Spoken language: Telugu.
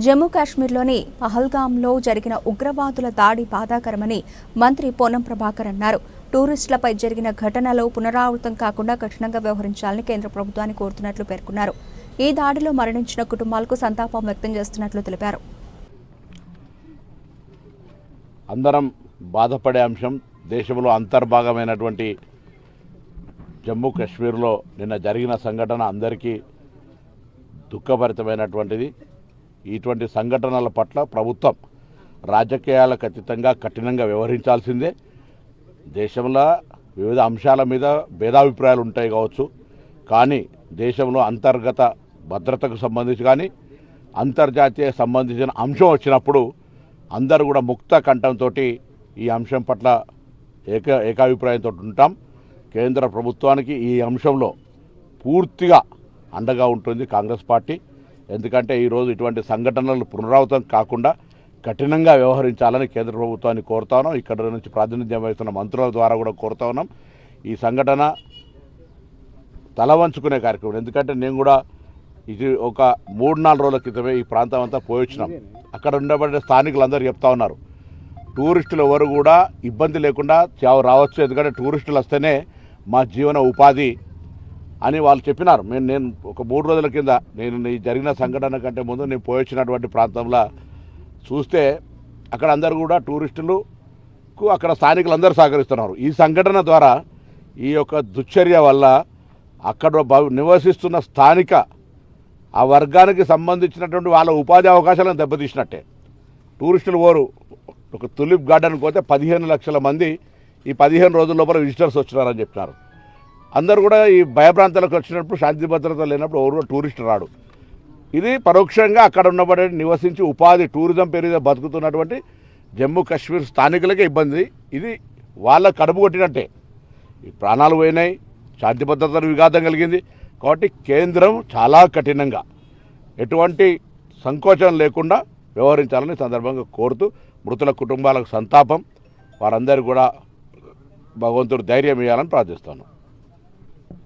జమ్మూ కాశ్మీర్లోని పహల్గాంలో జరిగిన ఉగ్రవాదుల దాడి బాధాకరమని మంత్రి పొన్నం ప్రభాకర్ అన్నారు. టూరిస్టులపై జరిగిన ఘటనలో పునరావృతం కాకుండా కఠినంగా వ్యవహరించాలని కేంద్ర ప్రభుత్వాన్ని కోరుతున్నట్లు పేర్కొన్నారు. ఈ దాడిలో మరణించిన కుటుంబాలకు సంతాపం వ్యక్తం చేస్తున్నట్లు తెలిపారు. అందరం బాధపడే అంశం దేశంలో అంతర్భాగమైనటువంటి జమ్మూ కాశ్మీర్లో నిన్న జరిగిన సంఘటన అందరికీ దుఃఖభరితమైనటువంటిది. ఇటువంటి సంఘటనల పట్ల ప్రభుత్వం రాజకీయాలకు అతీతంగా కఠినంగా వ్యవహరించాల్సిందే. దేశంలో వివిధ అంశాల మీద భేదాభిప్రాయాలు ఉంటాయి కావచ్చు, కానీ దేశంలో అంతర్గత భద్రతకు సంబంధించి కానీ అంతర్జాతీయ సంబంధించిన అంశం వచ్చినప్పుడు అందరూ కూడా ముక్త కంఠంతో ఈ అంశం పట్ల ఏకాభిప్రాయంతో ఉంటాం. కేంద్ర ప్రభుత్వానికి ఈ అంశంలో పూర్తిగా అండగా ఉంటుంది కాంగ్రెస్ పార్టీ. ఎందుకంటే ఈరోజు ఇటువంటి సంఘటనలు పునరావృతం కాకుండా కఠినంగా వ్యవహరించాలని కేంద్ర ప్రభుత్వాన్ని కోరుతా ఉన్నాం. ఇక్కడ నుంచి ప్రాతినిధ్యం వహిస్తున్న మంత్రుల ద్వారా కూడా కోరుతా ఉన్నాం. ఈ సంఘటన తలవంచుకునే కార్యక్రమం. ఎందుకంటే నేను కూడా ఇది ఒక 3-4 రోజుల క్రితమే ఈ ప్రాంతం అంతా పోయొచ్చినాం. అక్కడ ఉండబడే స్థానికులందరూ చెప్తా ఉన్నారు, టూరిస్టులు ఎవరు కూడా ఇబ్బంది లేకుండా రావచ్చు, ఎందుకంటే టూరిస్టులు వస్తేనే మా జీవన ఉపాధి అని వాళ్ళు చెప్పినారు. నేను ఒక 3 రోజుల కింద నేను ఈ జరిగిన సంఘటన కంటే ముందు నేను పోయొచ్చినటువంటి ప్రాంతంలో చూస్తే అక్కడ అందరూ కూడా టూరిస్టులకు అక్కడ స్థానికులందరూ సహకరిస్తున్నారు. ఈ సంఘటన ద్వారా ఈ యొక్క దుశ్చర్య వల్ల అక్కడ నివసిస్తున్న స్థానిక ఆ వర్గానికి సంబంధించినటువంటి వాళ్ళ ఉపాధి అవకాశాలను దెబ్బతీసినట్టే. టూరిస్టులు ఒక తులిప్ గార్డెన్కి పోతే 15 లక్షల మంది ఈ 15 రోజుల లోపల విజిటర్స్ వచ్చినారని చెప్పినారు. అందరూ కూడా ఈ భయప్రాంతాలకు వచ్చినప్పుడు శాంతి భద్రత లేనప్పుడు ఎవరు టూరిస్ట్ రాడు. ఇది పరోక్షంగా అక్కడ ఉన్నబడి నివసించి ఉపాధి టూరిజం పేరు బతుకుతున్నటువంటి జమ్మూ కాశ్మీర్ స్థానికులకే ఇబ్బంది. ఇది వాళ్ళ కడుపు కొట్టినట్టే. ఈ ప్రాణాలు పోయినాయి, శాంతి భద్రతలు విఘాతం కలిగింది. కాబట్టి కేంద్రం చాలా కఠినంగా ఎటువంటి సంకోచం లేకుండా వ్యవహరించాలని సందర్భంగా కోరుతూ మృతుల కుటుంబాలకు సంతాపం, వారందరూ కూడా భగవంతుడు ధైర్యం ఇవ్వాలని ప్రార్థిస్తాను.